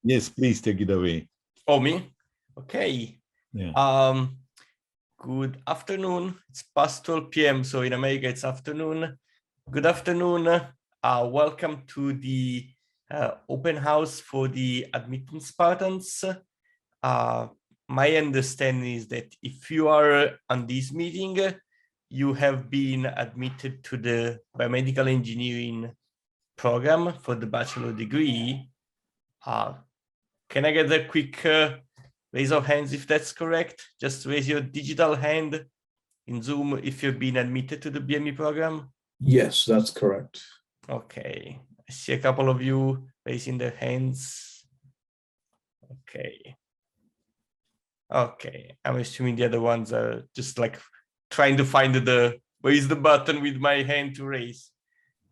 Yes, please take it away. Oh, me? Okay. Yeah. Good afternoon. It's past 12 p.m. So in America, it's afternoon. Good afternoon. Welcome to the open house for the admitting Spartans. My understanding is that if you are on this meeting, you have been admitted to the biomedical engineering program for the bachelor degree. Can I get a quick raise of hands if that's correct? Just raise your digital hand in Zoom if you've been admitted to the BME program. Yes, that's correct. Okay, I see a couple of you raising their hands. Okay. Okay, I'm assuming the other ones are just like trying to find where is the button with my hand to raise.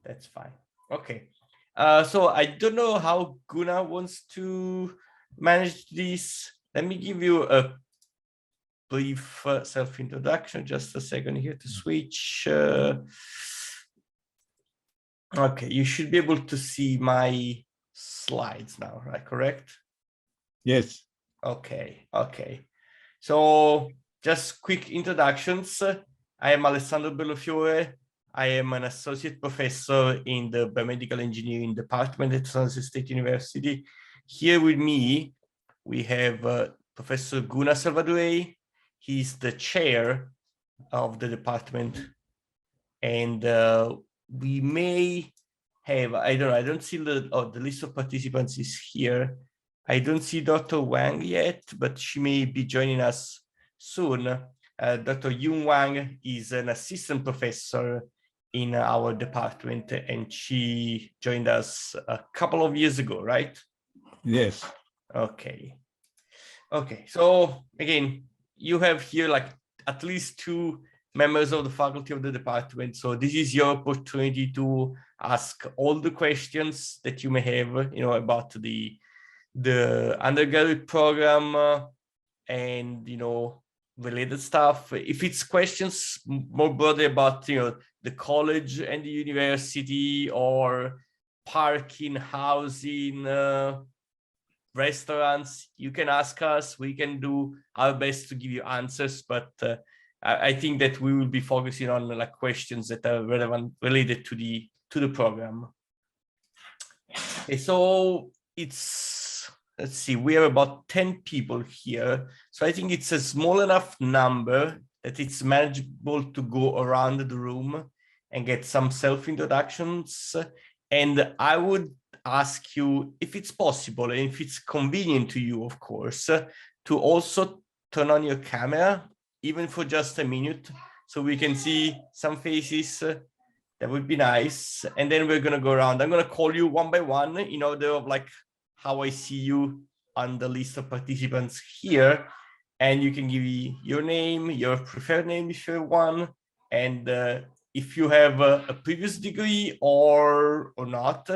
That's fine. Okay. So I don't know how Guna wants to manage this. Let me give you a brief self-introduction. Just a second here to switch. Okay, you should be able to see my slides now, right? Correct? Yes. Okay, okay. So just quick introductions. I am Alessandro Bellofiore. I am an associate professor in the biomedical engineering department at San Jose State University. Here with me, we have Professor Guna Salvadore. He's the chair of the department. And we may have, I don't see the list of participants is here. I don't see Dr. Wang yet, but she may be joining us soon. Dr. Yun Wang is an assistant professor in our department, and she joined us a couple of years ago, right? Yes. Okay. Okay, so again, you have here like at least 2 members of the faculty of the department. So this is your opportunity to ask all the questions that you may have, you know, about the undergraduate program and, you know, related stuff. If it's questions more broadly about, you know, the college and the university or parking, housing, restaurants, you can ask us. We can do our best to give you answers, but I think that we will be focusing on like questions that are relevant related to the program. Okay, so let's see, we have about 10 people here. So I think it's a small enough number that it's manageable to go around the room and get some self-introductions. And I would ask you if it's possible and if it's convenient to you, of course, to also turn on your camera, even for just a minute, so we can see some faces. That would be nice. And then we're gonna go around. I'm gonna call you one by one in order of like how I see you on the list of participants here. And you can give me your name, your preferred name if you're one, and if you have a previous degree or not.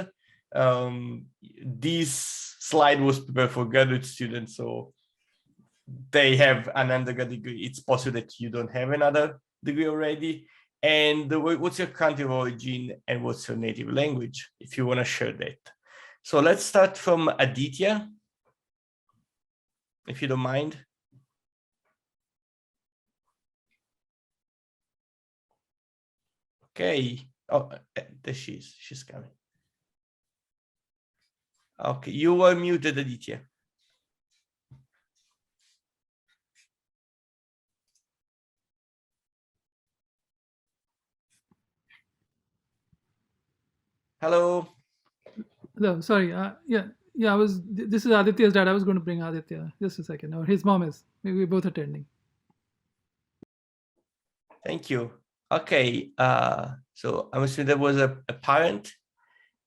This slide was prepared for graduate students, so they have an undergrad degree. It's possible that you don't have another degree already. And what's your country of origin and what's your native language, if you want to share that. So let's start from Aditya, if you don't mind. Okay. Oh, there she is. She's coming. Okay, you are muted, Aditya. Hello. Hello, sorry. Yeah, this is Aditya's dad. I was going to bring Aditya. Just a second. Or his mom is. Maybe we're both attending. Thank you. Okay, so I'm assuming there was a parent.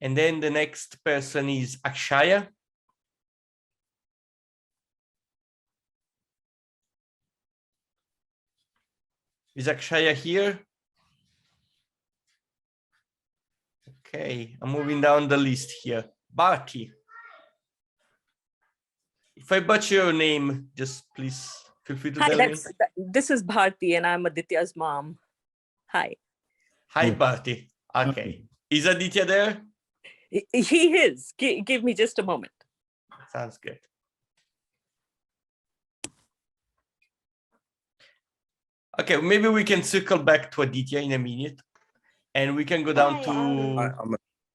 And then the next person is Akshaya. Is Akshaya here? Okay, I'm moving down the list here. Bharti. If I butcher your name, just please feel free to tell me. This is Bharti and I'm Aditya's mom. Hi. Hi, Bharti. Okay. Is Aditya there? He is. Give me just a moment. Sounds good. Okay, maybe we can circle back to Aditya in a minute, and we can go down to.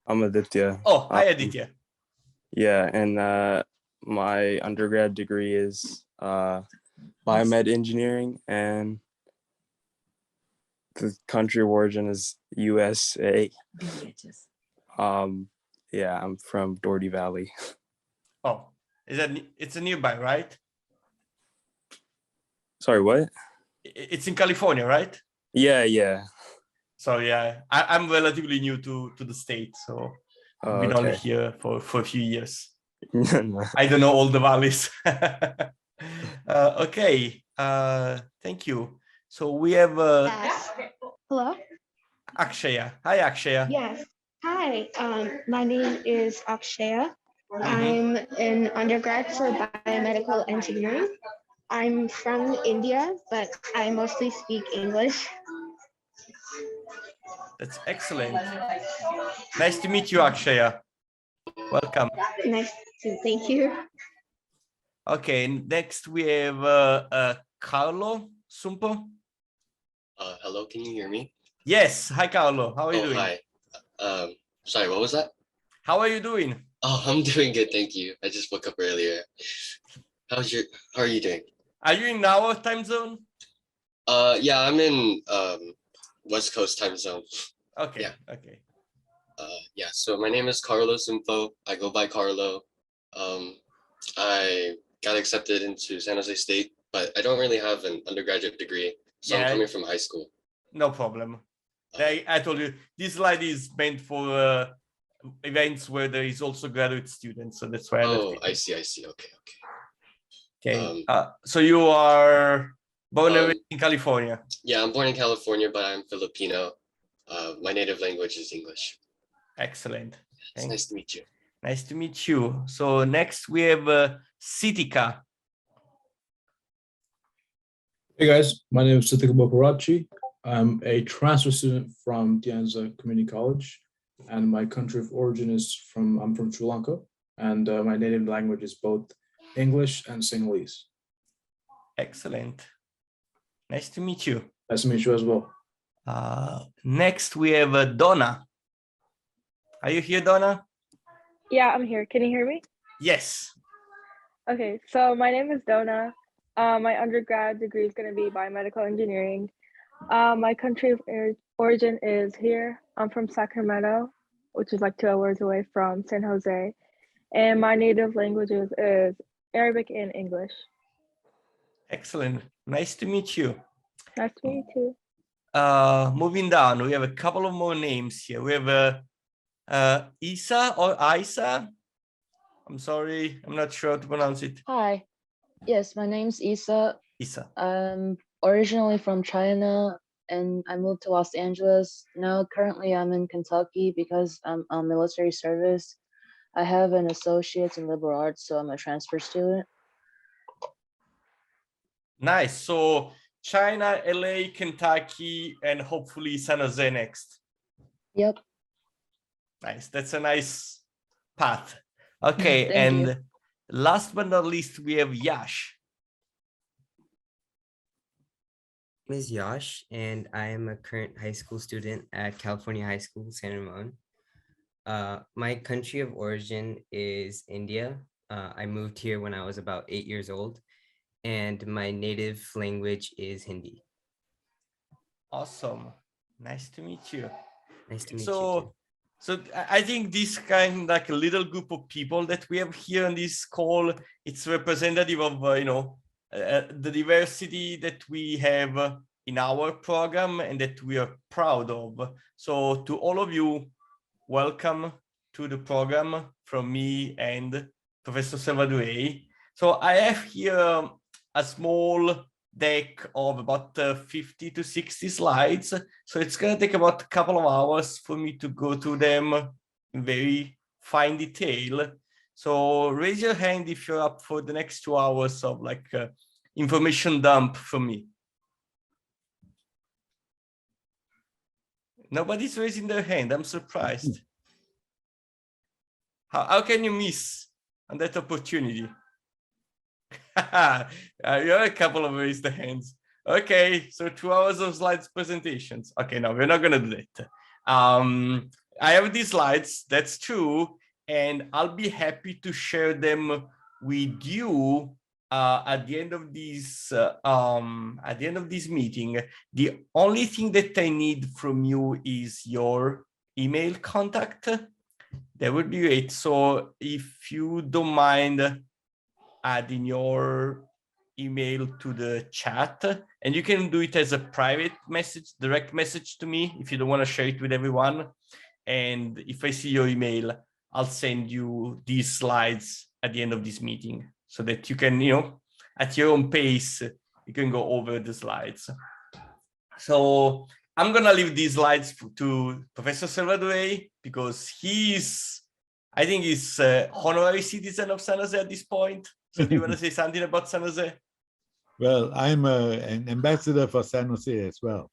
I'm Aditya. Oh, hi Aditya. Yeah, and my undergrad degree is biomed engineering, and the country of origin is USA. Yeah, I'm from Doherty Valley. Oh, it's a nearby, right? Sorry, what? It's in California, right? Yeah. So yeah, I'm relatively new to the state, so I've been only Okay. here for a few years. No. I don't know all the valleys. Okay, thank you. So we have Yes. Hello? Akshaya. Hi, Akshaya. Yes. Hi. My name is Akshaya. Mhm. I'm an undergrad for biomedical engineering. I'm from India, but I mostly speak English. That's excellent. Nice to meet you, Akshaya. Welcome. Nice to thank you. Okay, next we have Carlo Sumpo. Hello, can you hear me? Yes, hi Carlo. How are you Oh, doing? hi. Sorry, what was that? How are you doing? Oh, I'm doing good, thank you. I just woke up earlier. How are you doing? Are you in our time zone? Yeah, I'm in West Coast time zone. Okay, Yeah. okay. Yeah, so my name is Carlos Info. I go by Carlo. I got accepted into San Jose State, but I don't really have an undergraduate degree, so Yeah. I'm coming from high school. No problem. I told you this slide is meant for events where there is also graduate students, so that's why I left Oh, it. I see. Okay. Okay. So you are born and Um, raised in California. Yeah, I'm born in California, but I'm Filipino. My native language is English. Excellent. It's nice to meet you. Nice to meet you. So next we have Sitika. Hey guys, my name is Sitika Bokarachi. I'm a transfer student from Dianza Community College, and my country of origin is I'm from Sri Lanka, and my native language is both English and Sinhalese. Excellent. Nice to meet you. Nice to meet you as well. Next we have Donna. Are you here, Donna? Yeah, I'm here. Can you hear me? Yes. Okay, so my name is Donna. My undergrad degree is going to be biomedical engineering. My country of origin is here. I'm from Sacramento, which is like 2 hours away from San Jose. And my native languages is Arabic and English. Excellent. Nice to meet you. Nice to meet you. Moving down, we have a couple of more names here. We have Isa or Isa. I'm sorry, I'm not sure how to pronounce it. Hi. Yes, my name's Isa. Isa. I'm originally from China and I moved to Los Angeles. Now, currently I'm in Kentucky because I'm on military service. I have an associate's in liberal arts, so I'm a transfer student. Nice. So China, LA, Kentucky, and hopefully San Jose next. Yep. Nice. That's a nice path. Okay. Thank And you. last but not least, we have Yash. My name is Yash, and I am a current high school student at California High School, San Ramon. My country of origin is India. I moved here when I was about 8 years old, and my native language is Hindi. Awesome. Nice to meet you. Nice to meet you too. So I think this kind like a little group of people that we have here on this call, it's representative of, the diversity that we have in our program and that we are proud of. So to all of you, welcome to the program from me and Professor Salvadore. So I have here a small deck of about 50 to 60 slides. So it's going to take about a couple of hours for me to go through them in very fine detail. So raise your hand if you're up for the next 2 hours of like information dump from me. Nobody's raising their hand. I'm surprised. How can you miss on that opportunity? You have a couple of raised hands. Okay, so 2 hours of slides presentations. Okay, no, we're not gonna do that. I have these slides, that's true, and I'll be happy to share them with you at the end of this meeting. The only thing that I need from you is your email contact. That would be great. So if you don't mind adding your email to the chat, and you can do it as a private message, direct message to me if you don't want to share it with everyone. And if I see your email, I'll send you these slides at the end of this meeting so that you can, at your own pace, you can go over the slides. So I'm gonna leave these slides to Professor Salvadore because I think he's honorary citizen of San Jose at this point. So do you want to say something about San Jose? Well, I'm an ambassador for San Jose as well.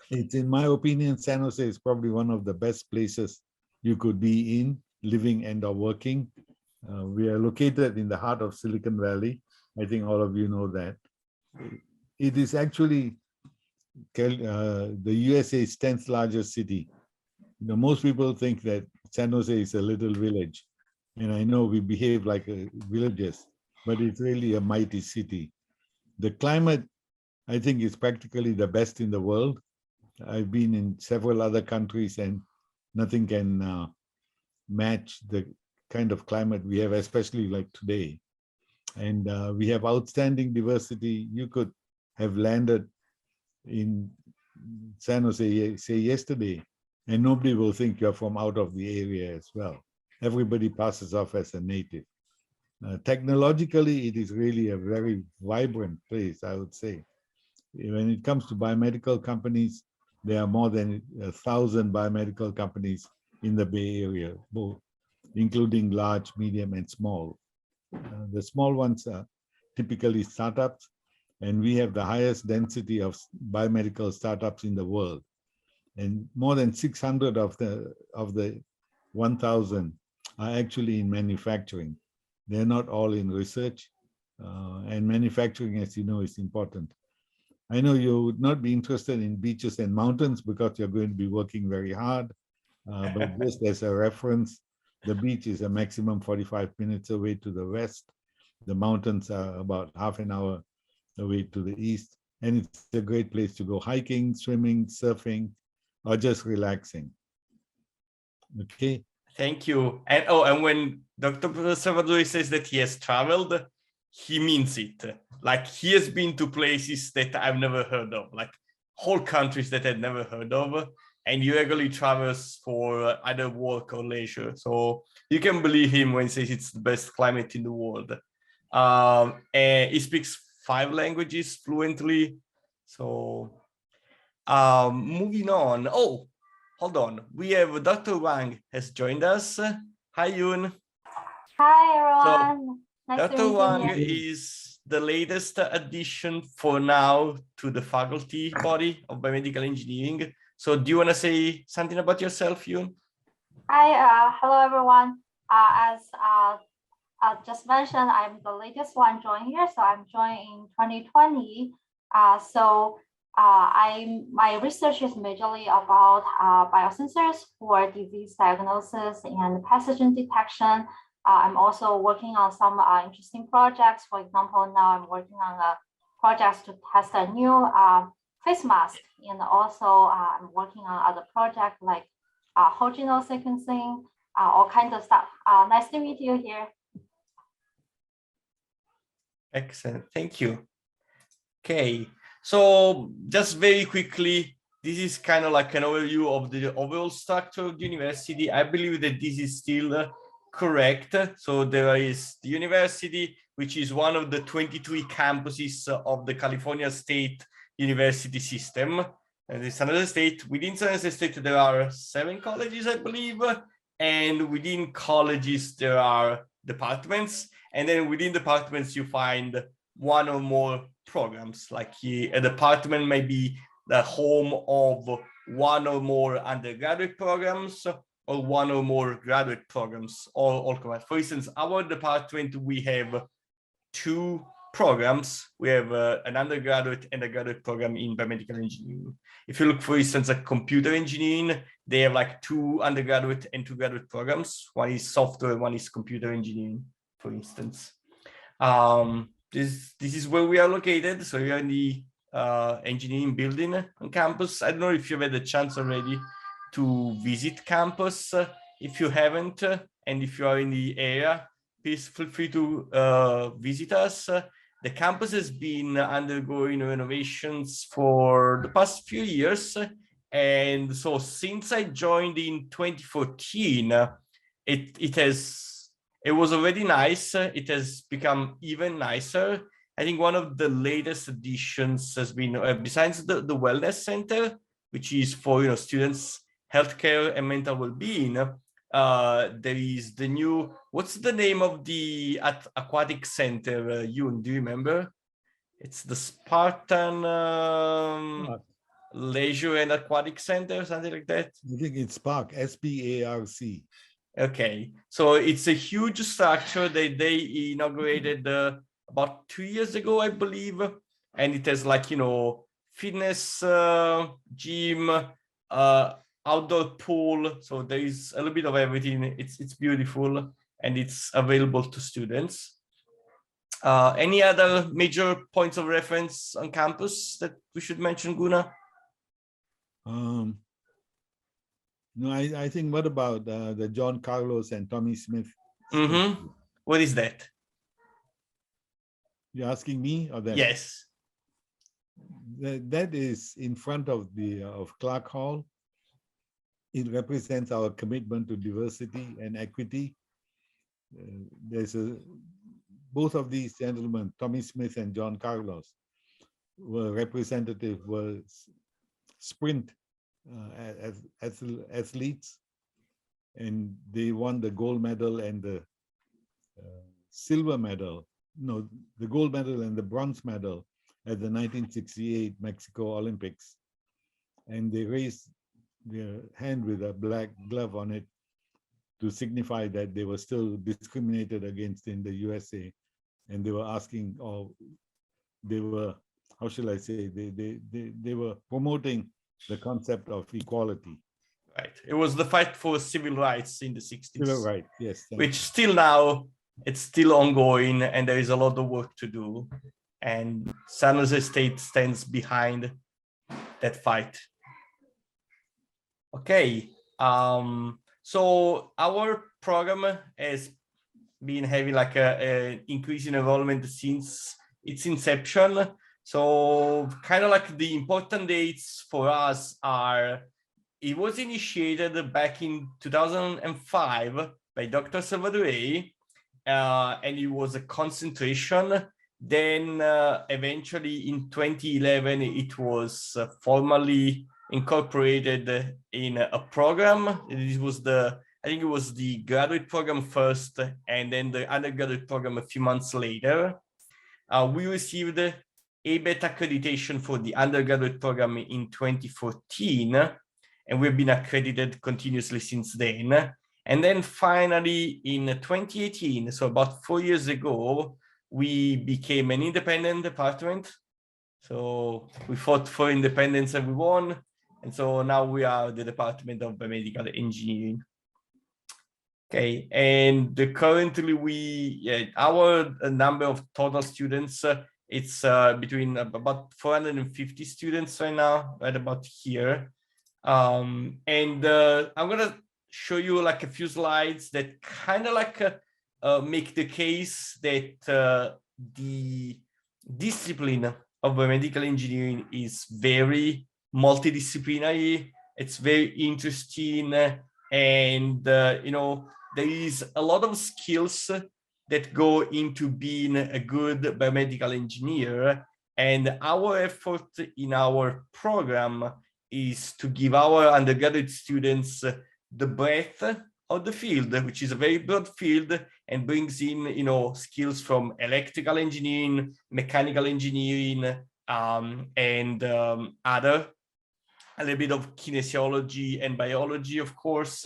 It's, in my opinion, San Jose is probably one of the best places you could be in, living and or working. We are located in the heart of Silicon Valley. I think all of you know that. It is actually the USA's 10th largest city. Most people think that San Jose is a little village. And I know we behave like villages, but it's really a mighty city. The climate, I think, is practically the best in the world. I've been in several other countries and nothing can match the kind of climate we have, especially like today. And we have outstanding diversity. You could have landed in San Jose, say yesterday, and nobody will think you're from out of the area as well. Everybody passes off as a native. Technologically, it is really a very vibrant place, I would say. When it comes to biomedical companies, there are more than 1,000 biomedical companies in the Bay Area, both, including large, medium, and small. The small ones are typically startups, and we have the highest density of biomedical startups in the world. And more than 600 of the 1,000 are actually in manufacturing. They're not all in research, and manufacturing, as you know, is important. I know you would not be interested in beaches and mountains because you're going to be working very hard, but just as a reference, the beach is a maximum 45 minutes away to the west. The mountains are about half an hour away to the east, and it's a great place to go hiking, swimming, surfing, or just relaxing. Okay. Thank you. And when Dr. Salvadore says that he has traveled, he means it. Like, he has been to places that I've never heard of, like whole countries that I'd never heard of, and he regularly travels for either work or leisure. So you can believe him when he says it's the best climate in the world. And he speaks 5 languages fluently. So moving on. Oh, hold on. We have Dr. Wang has joined us. Hi, Yoon. Hi, everyone. Nice Dr. to meet Wang you. is the latest addition for now to the faculty body of biomedical engineering. So do you want to say something about yourself, Yoon? Hi, hello, everyone. As just mentioned, I'm the latest one joined here. So I'm joined in 2020. My research is majorly about biosensors for disease diagnosis and pathogen detection. I'm also working on some interesting projects. For example, now I'm working on a project to test a new face mask, and also I'm working on other projects like whole genome sequencing, all kinds of stuff. Nice to meet you here. Excellent, thank you. Okay, so just very quickly, this is kind of like an overview of the overall structure of the university. I believe that this is still correct. So there is the university, which is one of the 23 campuses of the California State University system. And it's another state. Within San Jose State, there are 7 colleges, I believe. And within colleges, there are departments. And then within departments, you find one or more programs. Like a department may be the home of one or more undergraduate programs, or one or more graduate programs, all combined. For instance, our department, we have 2 programs. We have an undergraduate and a graduate program in biomedical engineering. If you look, for instance, at computer engineering, they have like 2 undergraduate and 2 graduate programs. One is software, one is computer engineering, for instance. This is where we are located. So we are in the engineering building on campus. I don't know if you've had a chance already to visit campus. If you haven't, and if you are in the area, please feel free to visit us. The campus has been undergoing renovations for the past few years. And so since I joined in 2014, it was already nice. It has become even nicer. I think one of the latest additions has been, besides the wellness center, which is for students' healthcare and mental well-being, there is the new, what's the name of the aquatic center, Yoon, do you remember? It's the Spartan Leisure and Aquatic Center, something like that. I think it's SPARC, SPARC. Okay, so it's a huge structure that they inaugurated about 2 years ago, I believe, and it has like fitness, gym, outdoor pool. So there is a little bit of everything. It's beautiful and it's available to students. Any other major points of reference on campus that we should mention, Guna? No, I think, what about the John Carlos and Tommy Smith? Mm-hmm. What is that? You're asking me or them? Yes. That is in front of Clark Hall. It represents our commitment to diversity and equity. Both of these gentlemen, Tommy Smith and John Carlos, were sprint athletes, and they won the gold medal and the silver medal. No, the gold medal and the bronze medal at the 1968 Mexico Olympics. And they raised their hand with a black glove on it to signify that they were still discriminated against in the USA. And they were asking, or they were, how shall I say, they were promoting the concept of equality. Right. It was the fight for civil rights in the 60s. Civil rights, yes. Which still now, it's still ongoing and there is a lot of work to do. And San Jose State stands behind that fight. Okay. So our program has been having like an increase in enrollment since its inception. So kind of like the important dates for us are, it was initiated back in 2005 by Dr. Salvadore, and it was a concentration. Then eventually in 2011, it was formally incorporated in a program. This was I think it was the graduate program first, and then the undergraduate program a few months later. We received ABET accreditation for the undergraduate program in 2014, and we've been accredited continuously since then. And then finally in 2018, so about 4 years ago, we became an independent department. So we fought for independence and we won. And so now we are the Department of Biomedical Engineering. Okay, and currently our number of total students, it's between about 450 students right now, right about here. And I'm gonna show you like a few slides that kind of like make the case that the discipline of biomedical engineering is very multidisciplinary. It's very interesting, and there is a lot of skills that go into being a good biomedical engineer. And our effort in our program is to give our undergraduate students the breadth of the field, which is a very broad field, and brings in skills from electrical engineering, mechanical engineering, and other, a little bit of kinesiology and biology, of course.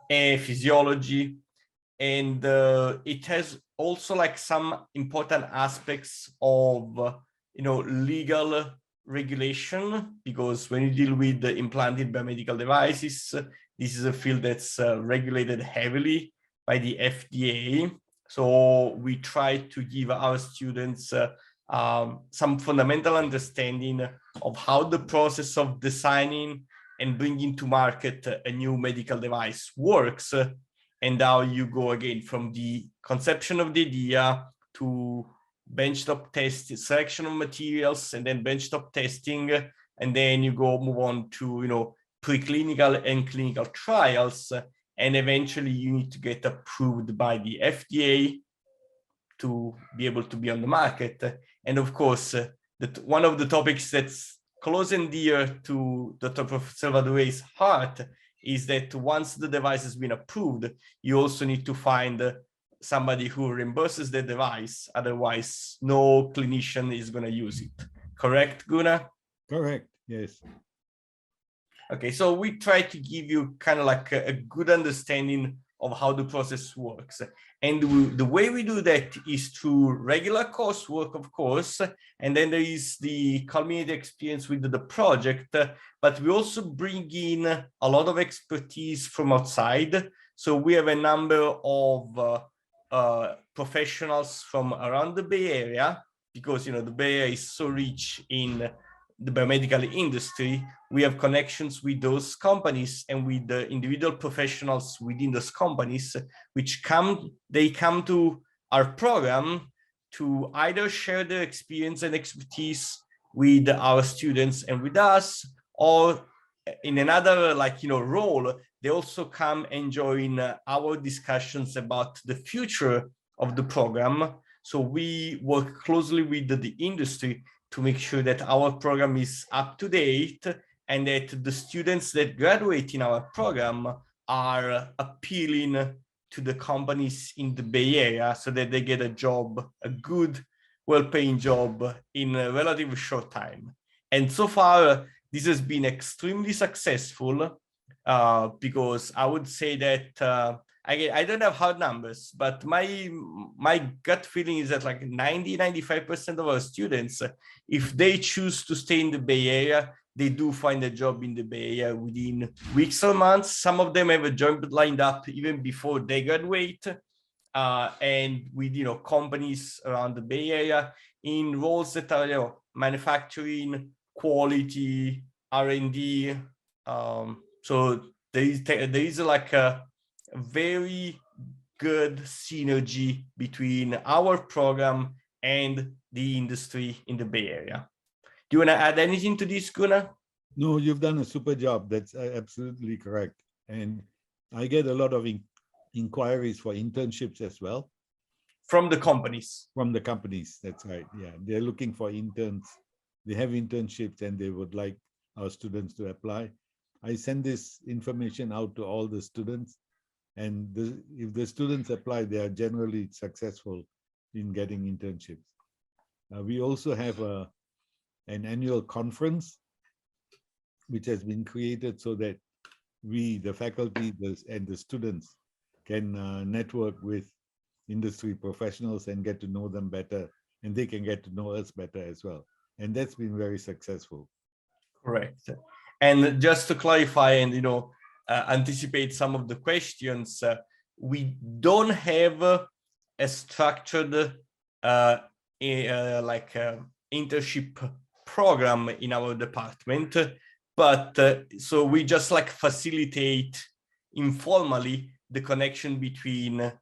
physiology, and it has also like some important aspects of legal regulation, because when you deal with the implanted biomedical devices, this is a field that's regulated heavily by the FDA. So we try to give our students some fundamental understanding of how the process of designing and bringing to market a new medical device works, and how you go again from the conception of the idea to benchtop test, selection of materials, and then benchtop testing, and then you move on to preclinical and clinical trials, and eventually you need to get approved by the FDA to be able to be on the market. And of course, that one of the topics that's close and dear to Dr. Professor Vadue's heart is that once the device has been approved, you also need to find somebody who reimburses the device. Otherwise, no clinician is going to use it. Correct, Gunnar? Correct, yes. Okay, so we try to give you kind of like a good understanding of how the process works. And the way we do that is through regular coursework, of course, and then there is the culminated experience with the project, but we also bring in a lot of expertise from outside. So we have a number of professionals from around the Bay Area, because the Bay Area is so rich in the biomedical industry. We have connections with those companies and with the individual professionals within those companies, which come to our program to either share their experience and expertise with our students and with us, or in another role, they also come and join our discussions about the future of the program. So we work closely with the industry to make sure that our program is up to date, and that the students that graduate in our program are appealing to the companies in the Bay Area, so that they get a job, a good, well-paying job in a relatively short time. And so far, this has been extremely successful, because I would say that I don't have hard numbers, but my gut feeling is that like 90-95% of our students, if they choose to stay in the Bay Area, they do find a job in the Bay Area within weeks or months. Some of them have a job lined up even before they graduate, and with companies around the Bay Area in roles that are manufacturing, quality, R&D. So there is like a very good synergy between our program and the industry in the Bay Area. Do you want to add anything to this, Gunnar? No, you've done a super job. That's absolutely correct. And I get a lot of inquiries for internships as well. From the companies? From the companies, that's right. Yeah, they're looking for interns. They have internships and they would like our students to apply. I send this information out to all the students. And if the students apply, they are generally successful in getting internships. We also have an annual conference, which has been created so that we, the faculty and the students, can network with industry professionals and get to know them better, and they can get to know us better as well. And that's been very successful. Correct. And just to clarify and anticipate some of the questions, we don't have a structured internship program in our department, but so we just facilitate informally the connection between,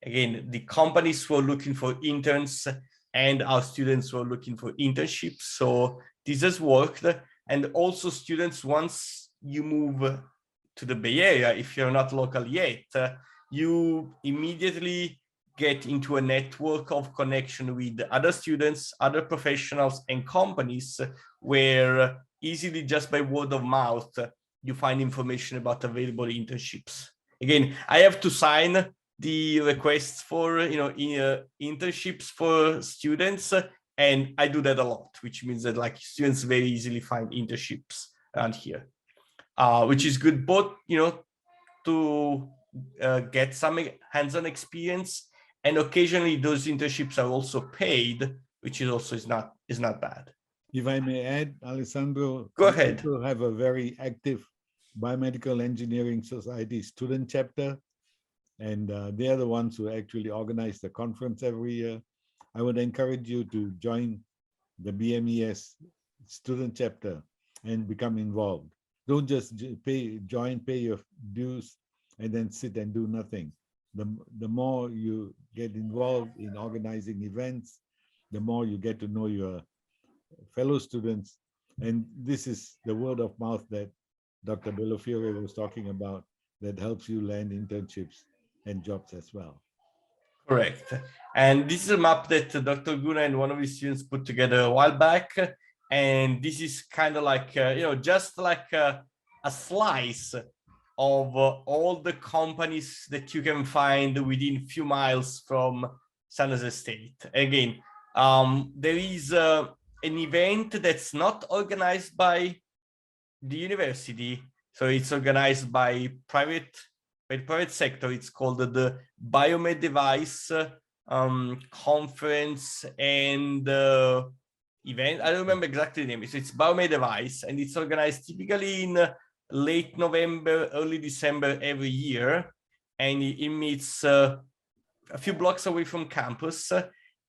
again, the companies who are looking for interns and our students who are looking for internships. So this has worked. And also students, once you move to the Bay Area, if you're not local yet, you immediately get into a network of connection with other students, other professionals and companies, where easily just by word of mouth, you find information about available internships. Again, I have to sign the requests for internships for students, and I do that a lot, which means that students very easily find internships around here, which is good both to get some hands-on experience, and occasionally those internships are also paid, which is also is not bad. If I may add, Alessandro, Go ahead. We also have a very active Biomedical Engineering Society student chapter, and they are the ones who actually organize the conference every year. I would encourage you to join the BMES student chapter and become involved. Don't just pay your dues and then sit and do nothing. The more you get involved in organizing events, the more you get to know your fellow students. And this is the word of mouth that Dr. Bellofiore was talking about that helps you land internships and jobs as well. Correct. And this is a map that Dr. Guna and one of his students put together a while back. And this is kind of like, just like a slice of all the companies that you can find within a few miles from San Jose State. Again, there is an event that's not organized by the university. So it's organized by private sector. It's called the Biomedical conference and event. I don't remember exactly the name. So it's Biomedical, and it's organized typically in late November, early December every year. And it meets a few blocks away from campus.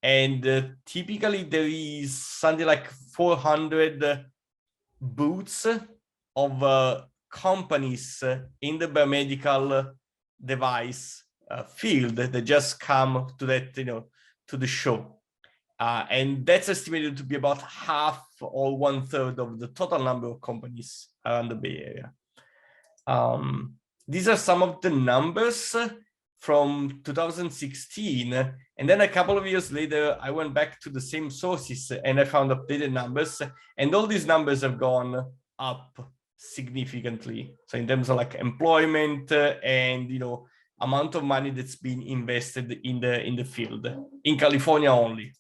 And typically there is something like 400 booths of companies in the biomedical device field that just come to that, to the show. And that's estimated to be about half or 1/3 of the total number of companies around the Bay Area. These are some of the numbers from 2016. And then a couple of years later, I went back to the same sources and I found updated numbers. And all these numbers have gone up significantly. So in terms of like employment and, amount of money that's been invested in the field, in California only.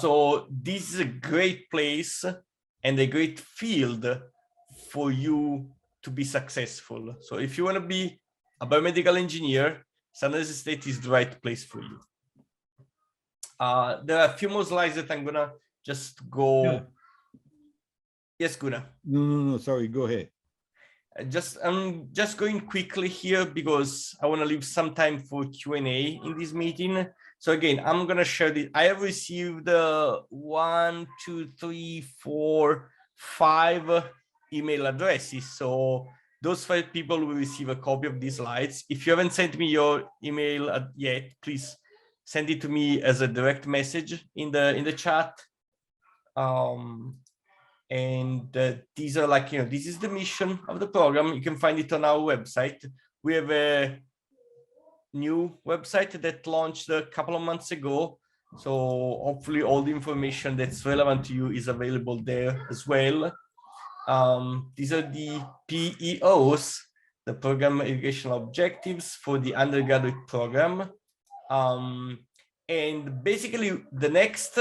So this is a great place and a great field for you to be successful. So if you want to be a biomedical engineer, San Jose State is the right place for you. There are a few more slides that I'm gonna just go. Yeah. Yes, Guna. No, sorry, go ahead. I'm just going quickly here because I want to leave some time for Q&A in this meeting. So again, I'm gonna share this. I have received 1, 2, 3, 4, 5 email addresses. So those 5 people will receive a copy of these slides. If you haven't sent me your email yet, please send it to me as a direct message in the chat. These are like, this is the mission of the program. You can find it on our website. We have a new website that launched a couple of months ago. So hopefully all the information that's relevant to you is available there as well. These are the PEOs, the program educational objectives for the undergraduate program. And basically the next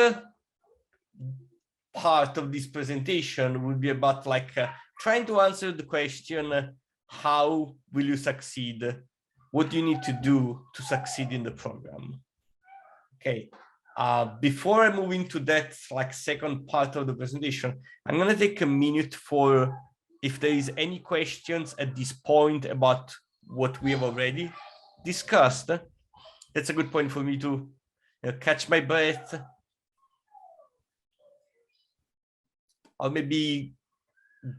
part of this presentation will be about like trying to answer the question, how will you succeed? What do you need to do to succeed in the program? Okay. Before I move into that like second part of the presentation, I'm going to take a minute for if there is any questions at this point about what we have already discussed. That's a good point for me to catch my breath. Or maybe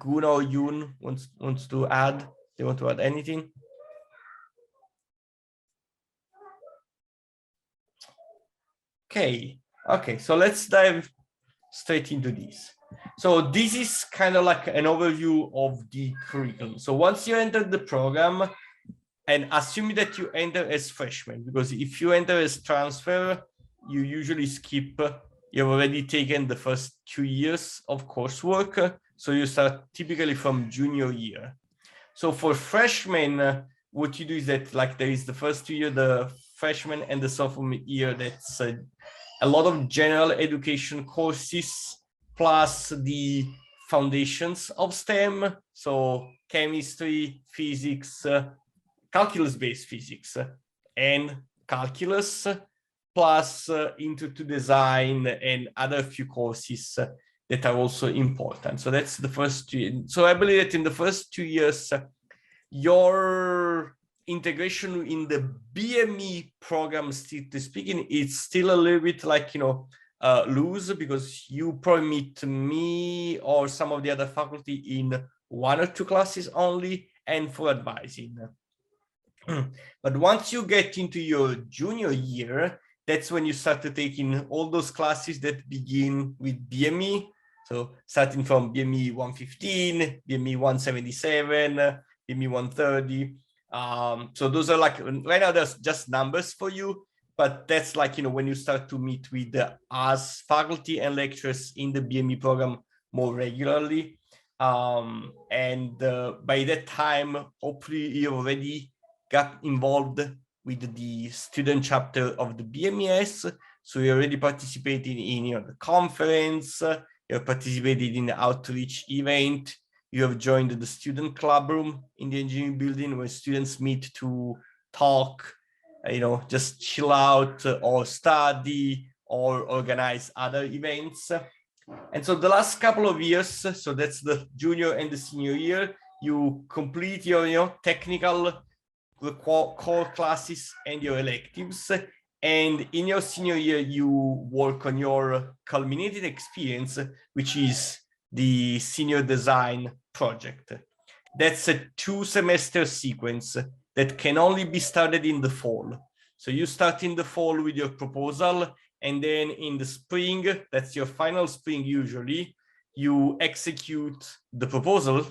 Guna or Yoon wants to add. They want to add anything? Okay, so let's dive straight into this. So this is kind of like an overview of the curriculum. So once you enter the program, and assuming that you enter as freshman, because if you enter as transfer, you usually skip, you've already taken the first 2 years of coursework. So you start typically from junior year. So for freshmen, what you do is that like there is the first 2 year, the freshman and the sophomore year, that's a lot of general education courses, plus the foundations of STEM. So chemistry, physics, calculus-based physics and calculus, plus intro to design and other few courses that are also important. So that's the first 2 years. So I believe that in the first 2 years, your integration in the BME program, strictly speaking, it's still a little bit like, loose, because you probably meet me or some of the other faculty in 1 or 2 classes only and for advising. But once you get into your junior year, that's when you start taking all those classes that begin with BME. So starting from BME 115, BME 177, BME 130. So those are like, right now there's just numbers for you, but that's like, when you start to meet with us faculty and lecturers in the BME program more regularly. And by that time, hopefully you already got involved with the student chapter of the BMES. So you're already participating in the conference, you're participating in the outreach event, you have joined the student club room in the engineering building where students meet to talk, just chill out or study or organize other events. And so the last couple of years, so that's the junior and the senior year, you complete your technical core classes and your electives. And in your senior year, you work on your culminating experience, which is the senior design project. That's a 2-semester sequence that can only be started in the fall. So you start in the fall with your proposal, and then in the spring, that's your final spring usually, you execute the proposal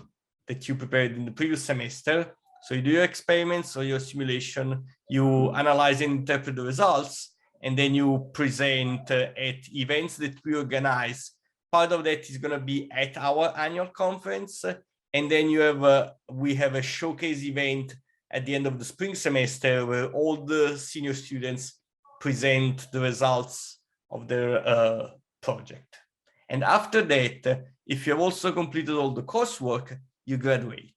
that you prepared in the previous semester. So you do your experiments or your simulation, you analyze and interpret the results, and then you present at events that we organize. Part of that is going to be at our annual conference, and then we have a showcase event at the end of the spring semester where all the senior students present the results of their project. And after that, if you have also completed all the coursework, you graduate.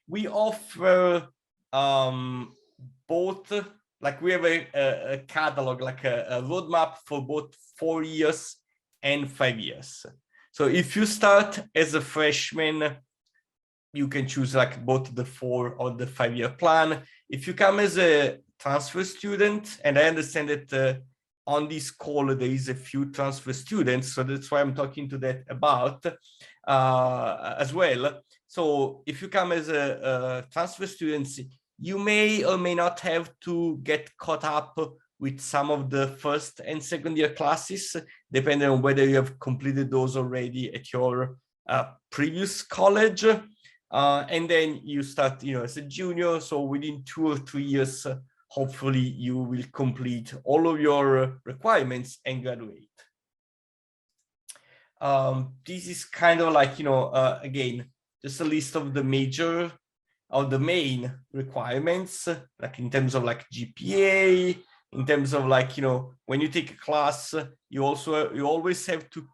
We offer both, like we have a catalog, like a roadmap for both 4 years and 5 years. So if you start as a freshman, you can choose like both the 4 or the 5-year plan. If you come as a transfer student, and I understand that on this call there is a few transfer students, so that's why I'm talking to that about as well. So if you come as a transfer student, you may or may not have to get caught up with some of the first and second year classes, depending on whether you have completed those already at your previous college. And then you start, as a junior. So within 2 or 3 years, hopefully you will complete all of your requirements and graduate. This is kind of like, again, just a list of the main requirements, like in terms of like GPA, in terms of like, when you take a class, you always have to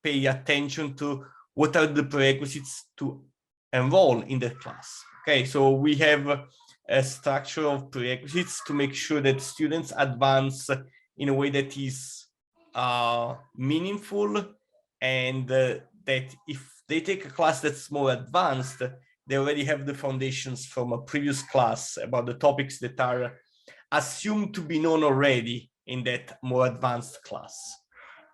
pay attention to what are the prerequisites to enroll in the class. Okay, so we have a structure of prerequisites to make sure that students advance in a way that is meaningful, and that if they take a class that's more advanced, they already have the foundations from a previous class about the topics that are assumed to be known already in that more advanced class.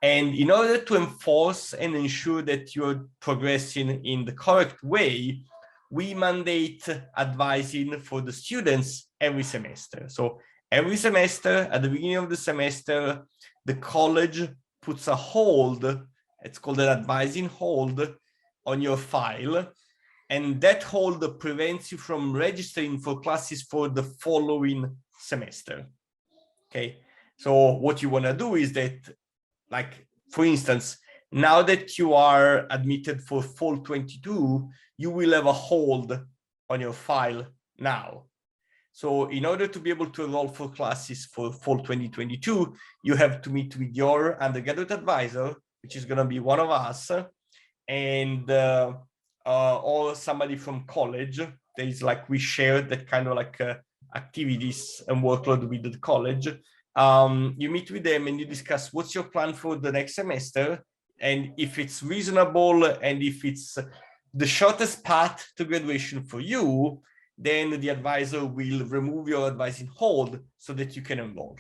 And in order to enforce and ensure that you're progressing in the correct way, we mandate advising for the students every semester. So every semester, at the beginning of the semester, the college puts a hold, it's called an advising hold, on your file. And that hold prevents you from registering for classes for the following semester. Okay, so what you want to do is that, like, for instance, now that you are admitted for fall 22, you will have a hold on your file now. So in order to be able to enroll for classes for fall 2022, you have to meet with your undergraduate advisor, which is going to be one of us, and or somebody from college there is like, we share that kind of like activities and workload with the college. You meet with them and you discuss what's your plan for the next semester, and if it's reasonable and if it's the shortest path to graduation for you, then the advisor will remove your advising hold so that you can enroll.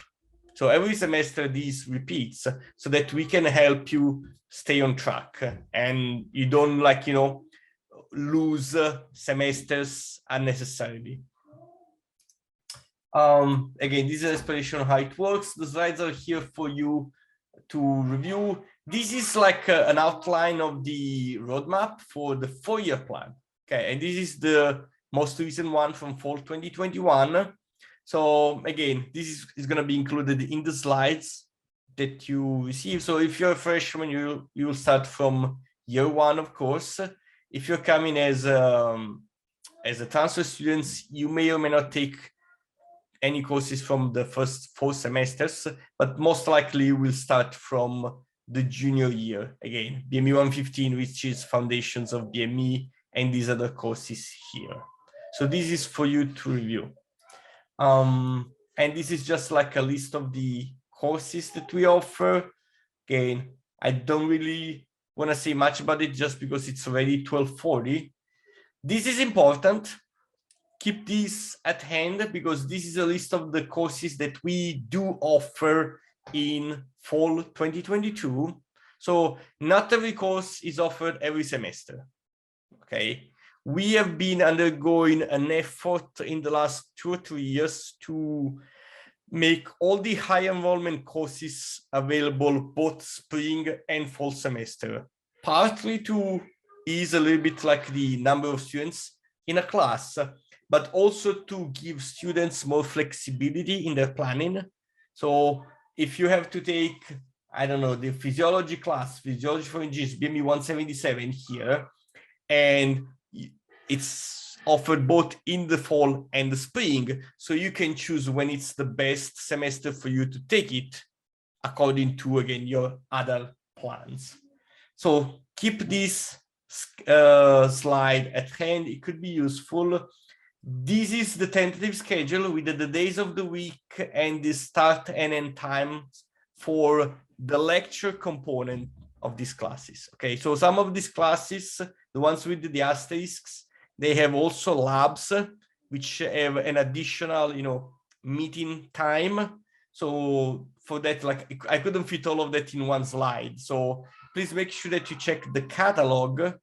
So every semester this repeats so that we can help you stay on track and you don't like, you know, lose semesters unnecessarily. Again, this is an explanation of how it works. The slides are here for you to review. This is like an outline of the roadmap for the 4-year plan. Okay, and this is the most recent one from fall 2021. So again, this is going to be included in the slides that you receive. So if you're a freshman, you will start from year 1, of course. If you're coming as a transfer student, you may or may not take any courses from the first 4 semesters, but most likely you will start from the junior year. Again, BME 115, which is Foundations of BME, and these other courses here. So this is for you to review. And this is just like a list of the courses that we offer. Again, I don't really want to say much about it just because it's already 12:40. This is important. Keep this at hand because this is a list of the courses that we do offer in fall 2022. So not every course is offered every semester. Okay. We have been undergoing an effort in the last 2 or 3 years to make all the high enrollment courses available both spring and fall semester, partly to ease a little bit like the number of students in a class, but also to give students more flexibility in their planning. So if you have to take, I don't know, the physiology class, physiology for engineers, BME 177 here, and it's offered both in the fall and the spring, so you can choose when it's the best semester for you to take it according to, again, your other plans. So keep this slide at hand. It could be useful. This is the tentative schedule with the days of the week and the start and end times for the lecture component of these classes. Okay, so some of these classes, the ones with the asterisks, they have also labs, which have an additional, you know, meeting time. So for that, like, I couldn't fit all of that in one slide. So please make sure that you check the catalog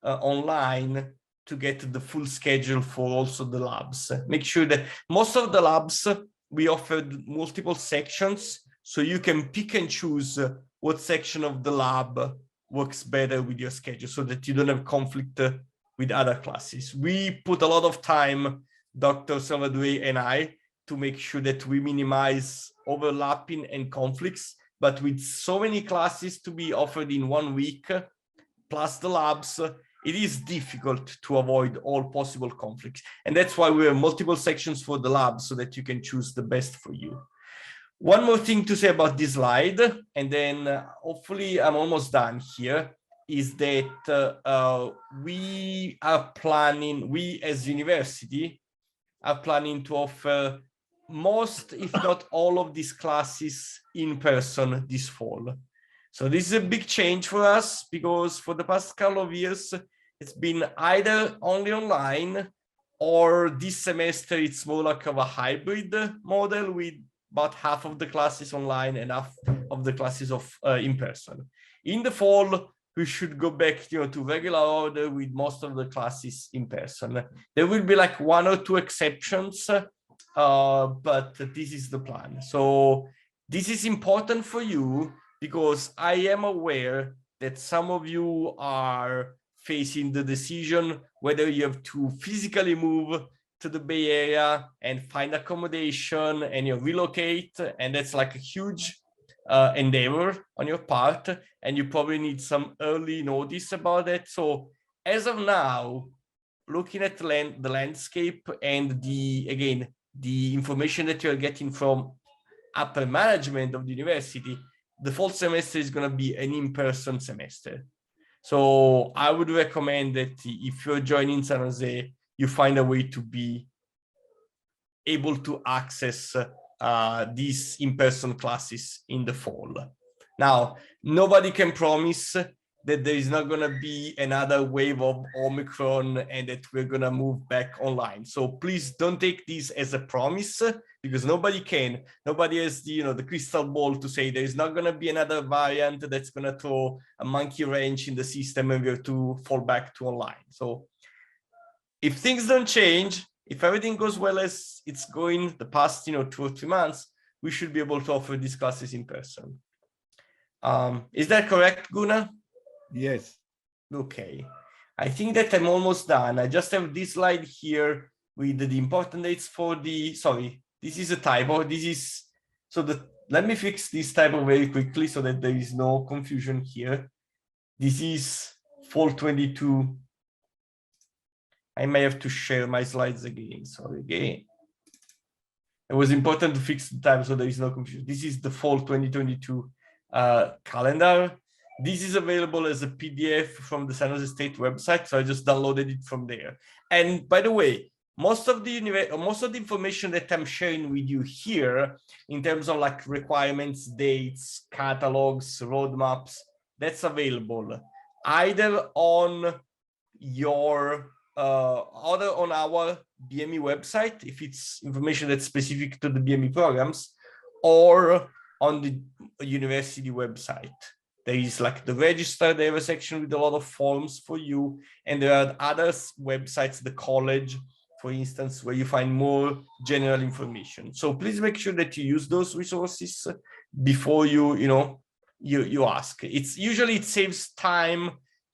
online to get the full schedule for also the labs. Make sure that most of the labs, we offered multiple sections, so you can pick and choose what section of the lab works better with your schedule so that you don't have conflict with other classes. We put a lot of time, Dr. Salvador and I, to make sure that we minimize overlapping and conflicts, but with so many classes to be offered in 1 week, plus the labs, it is difficult to avoid all possible conflicts. And that's why we have multiple sections for the labs so that you can choose the best for you. One more thing to say about this slide, and then hopefully I'm almost done here, is that we as university are planning to offer most, if not all, of these classes in person this fall. So this is a big change for us because for the past couple of years, it's been either only online or this semester it's more like of a hybrid model with about half of the classes online and half of the classes in person. In the fall, we should go back, you know, to regular order with most of the classes in person. There will be like 1 or 2 exceptions, but this is the plan. So this is important for you because I am aware that some of you are facing the decision whether you have to physically move to the Bay Area and find accommodation and you relocate, and that's like a huge endeavor on your part, and you probably need some early notice about it. So as of now, looking at the landscape and the information that you're getting from upper management of the university, the fall semester is going to be an in-person semester. So I would recommend that if you're joining San Jose, you find a way to be able to access these in-person classes in the fall. Now, nobody can promise that there is not going to be another wave of Omicron and that we're going to move back online. So please don't take this as a promise, because nobody has the crystal ball to say there is not going to be another variant that's going to throw a monkey wrench in the system and we have to fall back to online. So if things don't change, if everything goes well as it's going the past 2 or 3 months, we should be able to offer these classes in person. Is that correct, Gunnar? Yes. Okay. I think that I'm almost done. I just have this slide here with the important dates for sorry, this is a typo. Let me fix this typo very quickly so that there is no confusion here. This is fall 22. I may have to share my slides again. Sorry, again. It was important to fix the time so there is no confusion. This is the fall 2022 calendar. This is available as a PDF from the San Jose State website, so I just downloaded it from there. And by the way, most of the information that I'm sharing with you here, in terms of like requirements, dates, catalogs, roadmaps, that's available either on on our BME website, if it's information that's specific to the BME programs, or on the university website. There is like the register, they have a section with a lot of forms for you, and there are other websites, the college, for instance, where you find more general information. So please make sure that you use those resources before you ask. It saves time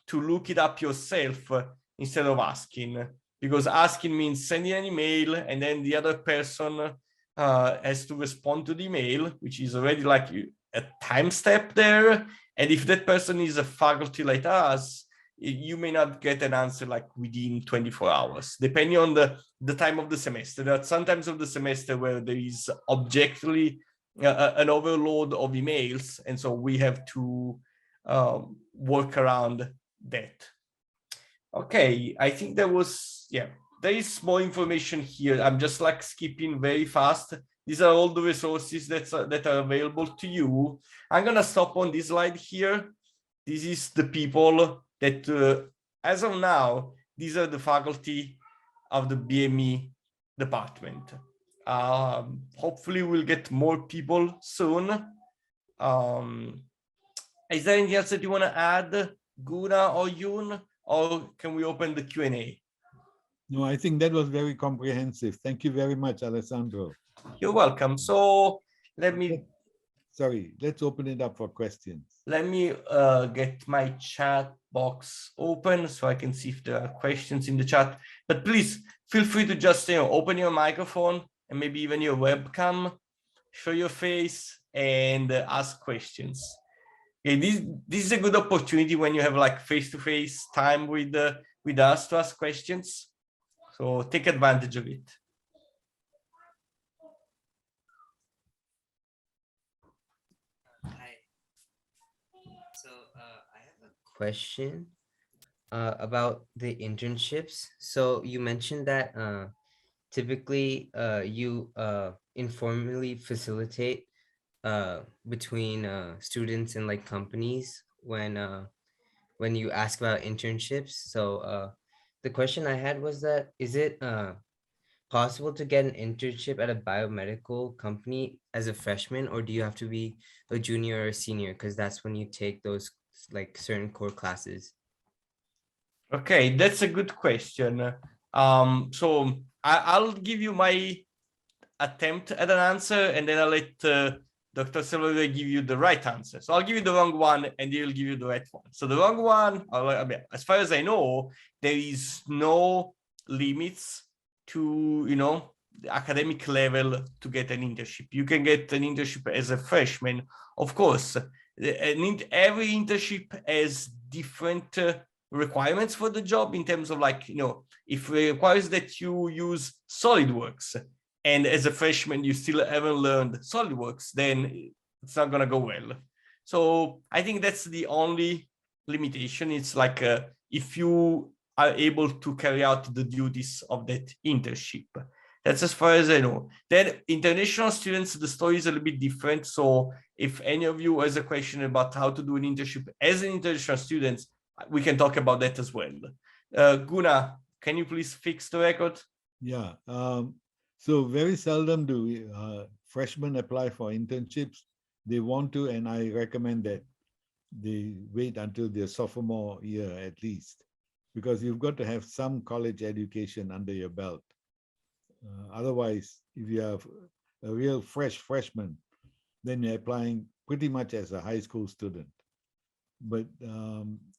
to look it up yourself instead of asking, because asking means sending an email and then the other person has to respond to the email, which is already like a time step there. And if that person is a faculty like us, you may not get an answer like within 24 hours, depending on the time of the semester. There are some times of the semester where there is objectively an overload of emails, and so we have to work around that. Okay, I think there is more information here. I'm just like skipping very fast. These are all the resources that are available to you. I'm gonna stop on this slide here. This is the people that, as of now, these are the faculty of the BME department. Hopefully we'll get more people soon. Is there anything else that you wanna add, Guna or Yoon, or can we open the Q&A? No, I think that was very comprehensive. Thank you very much, Alessandro. You're welcome. So let's open it up for questions. Let me get my chat box open so I can see if there are questions in the chat. But please feel free to just open your microphone and maybe even your webcam, show your face, and ask questions. Okay, this is a good opportunity when you have like face-to-face time with us to ask questions. So take advantage of it. Hi. So I have a question about the internships. So you mentioned that typically you informally facilitate between students and like companies when you ask about internships. So the question I had was that, is it possible to get an internship at a biomedical company as a freshman, or do you have to be a junior or a senior? Because that's when you take those like certain core classes. Okay, that's a good question. So I'll give you my attempt at an answer, and then I'll let Dr. Silva give you the right answer. So I'll give you the wrong one, and he'll give you the right one. So the wrong one, as far as I know, there is no limits to the academic level to get an internship. You can get an internship as a freshman, of course. Every internship has different requirements for the job in terms of like, if it requires that you use SolidWorks, and as a freshman you still haven't learned SolidWorks, then it's not gonna go well. So I think that's the only limitation. It's like if you are able to carry out the duties of that internship. That's as far as I know. Then international students, the story is a little bit different. So if any of you has a question about how to do an internship as an international student, we can talk about that as well. Guna, can you please fix the record? Yeah. So very seldom do freshmen apply for internships. They want to, and I recommend that they wait until their sophomore year at least, because you've got to have some college education under your belt. Otherwise, if you have a real fresh freshman, then you're applying pretty much as a high school student. But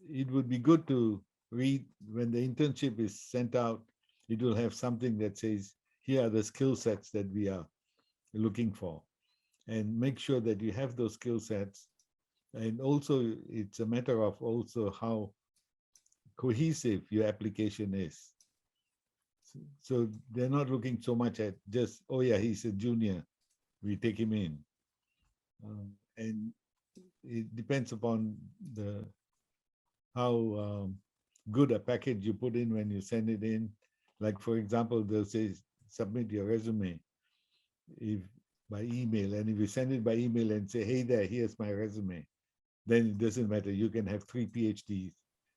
it would be good to read when the internship is sent out. It will have something that says, here are the skill sets that we are looking for. And make sure that you have those skill sets. And also, it's a matter of also how cohesive your application is. So they're not looking so much at just, oh yeah, he's a junior, we take him in. And it depends upon how good a package you put in when you send it in. Like, for example, they'll say, submit your resume by email. And if you send it by email and say, hey there, here's my resume, then it doesn't matter. You can have 3 PhD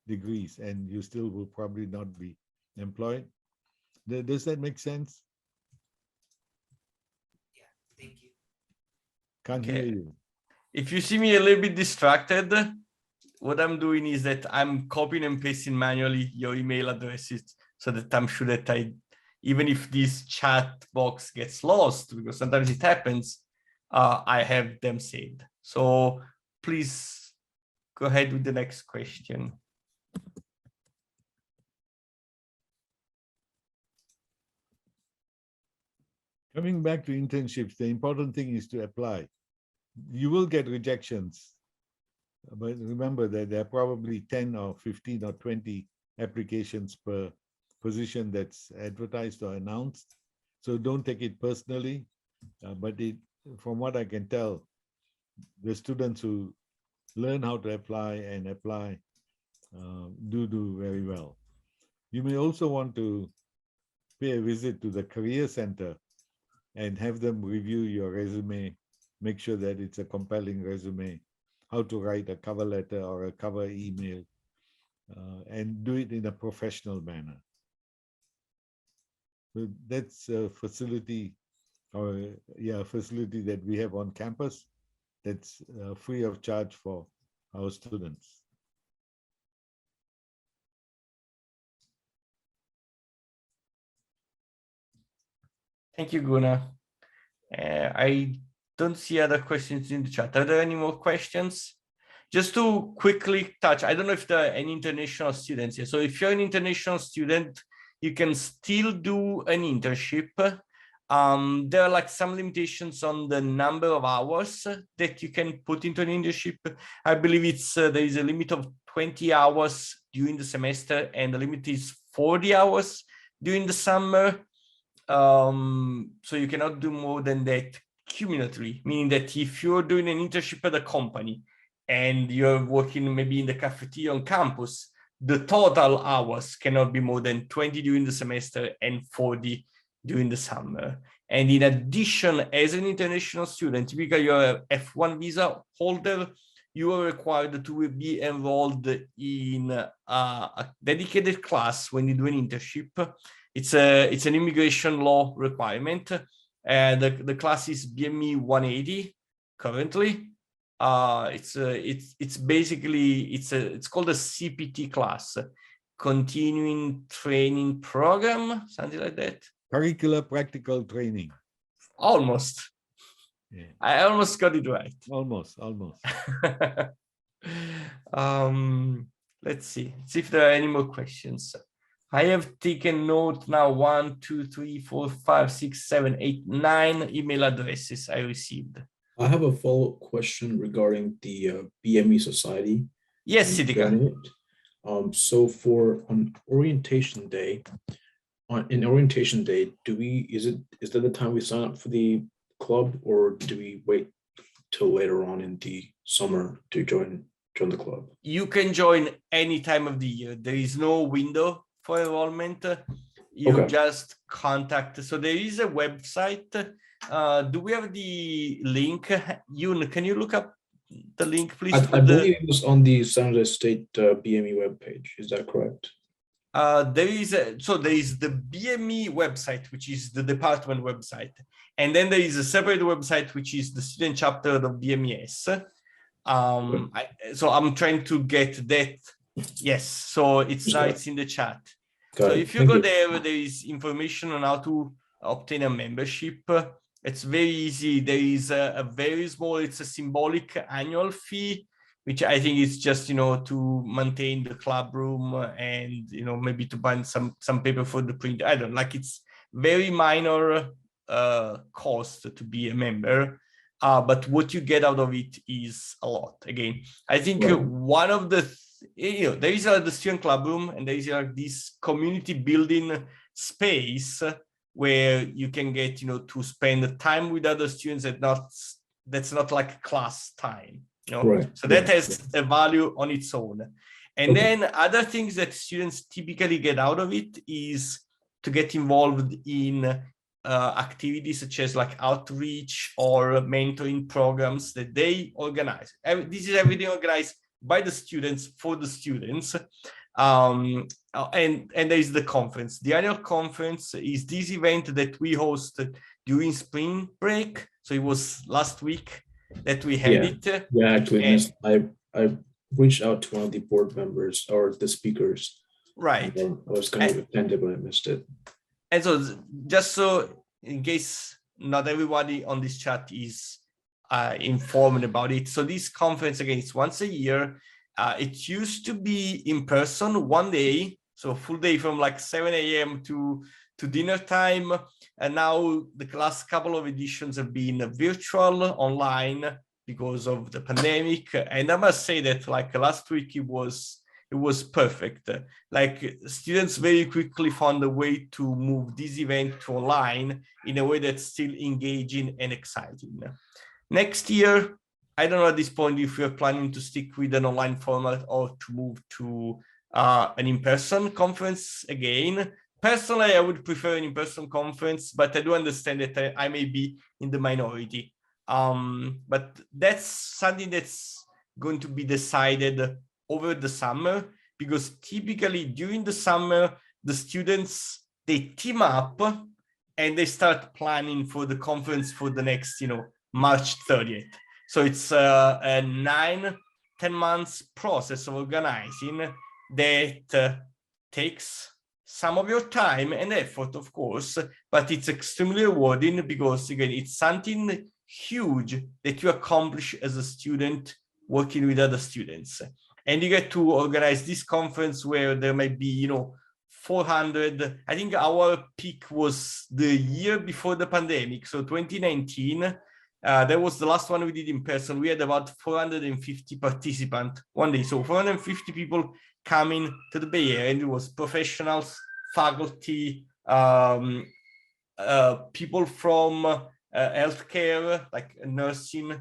degrees and you still will probably not be employed. Does that make sense? Yeah, thank you. Can't hear you. If you see me a little bit distracted, what I'm doing is that I'm copying and pasting manually your email addresses so that I'm sure that even if this chat box gets lost, because sometimes it happens, I have them saved. So please go ahead with the next question. Coming back to internships, the important thing is to apply. You will get rejections, but remember that there are probably 10 or 15 or 20 applications per position that's advertised or announced. So don't take it personally, but from what I can tell, the students who learn how to apply and apply do very well. You may also want to pay a visit to the Career Center and have them review your resume, make sure that it's a compelling resume, how to write a cover letter or a cover email, and do it in a professional manner. So that's a facility, facility that we have on campus that's free of charge for our students. Thank you, Guna. I don't see other questions in the chat. Are there any more questions? Just to quickly touch, I don't know if there are any international students here. So if you're an international student, you can still do an internship. There are like some limitations on the number of hours that you can put into an internship. I believe there is a limit of 20 hours during the semester, and the limit is 40 hours during the summer. So you cannot do more than that cumulatively, meaning that if you're doing an internship at a company and you're working maybe in the cafeteria on campus, the total hours cannot be more than 20 during the semester and 40 during the summer. And in addition, as an international student, typically you're a F1 visa holder, you are required to be enrolled in a dedicated class when you do an internship. It's an immigration law requirement. The class is BME 180 currently. It's called a CPT class, continuing training program, something like that. Curricular practical training. Almost. Yeah. I almost got it right. Almost. Let's see if there are any more questions. I have taken note now. 1, 2, 3, 4, 5, 6, 7, 8, 9 email addresses I received. I have a follow-up question regarding the BME Society. Yes, Siddhika. So for on orientation day, is that the time we sign up for the club, or do we wait till later on in the summer to join the club? You can join any time of the year. There is no window for enrollment, you just contact. So there is a website. Do we have the link? Yoon, can you look up the link, please? I believe it was on the San Jose State BME webpage. Is that correct? There is the BME website, which is the department website, and then there is a separate website which is the student chapter of BMES. So I'm trying to get that. Yes, so it's in the chat. So if you go there, there is information on how to obtain a membership. It's very easy. There is a very small, it's a symbolic annual fee, which I think is just, to maintain the club room and, maybe to buy some paper for the print. I don't know, like it's very minor cost to be a member. But what you get out of it is a lot. Again, I think one of the, there is the student club room, and there is this community building space where you can get, to spend time with other students that's not like class time. So that has a value on its own. And then other things that students typically get out of it is to get involved in activities such as like outreach or mentoring programs that they organize. This is everything organized by the students for the students. And there is the conference. The annual conference is this event that we hosted during spring break. So it was last week that we had it. Yeah, actually, I reached out to one of the board members or the speakers. Right. I was going to attend it, but I missed it. And so just so in case not everybody on this chat is informed about it. So this conference, again, it's once a year. It used to be in person one day, so a full day from like 7 a.m. to dinner time. And now the last couple of editions have been virtual, online, because of the pandemic. And I must say that like last week, it was perfect. Like students very quickly found a way to move this event to online in a way that's still engaging and exciting. Next year, I don't know at this point if we're planning to stick with an online format or to move to an in-person conference again. Personally, I would prefer an in-person conference, but I do understand that I may be in the minority. But that's something that's going to be decided over the summer, because typically during the summer, the students, they team up and they start planning for the conference for the next, March 30th. So it's a 9-10 months process of organizing that takes some of your time and effort, of course, but it's extremely rewarding because, again, it's something huge that you accomplish as a student working with other students. And you get to organize this conference where there might be, 400. I think our peak was the year before the pandemic, so 2019. That was the last one we did in person. We had about 450 participants one day. So 450 people coming to the Bay Area, and it was professionals, faculty, people from healthcare, like nursing.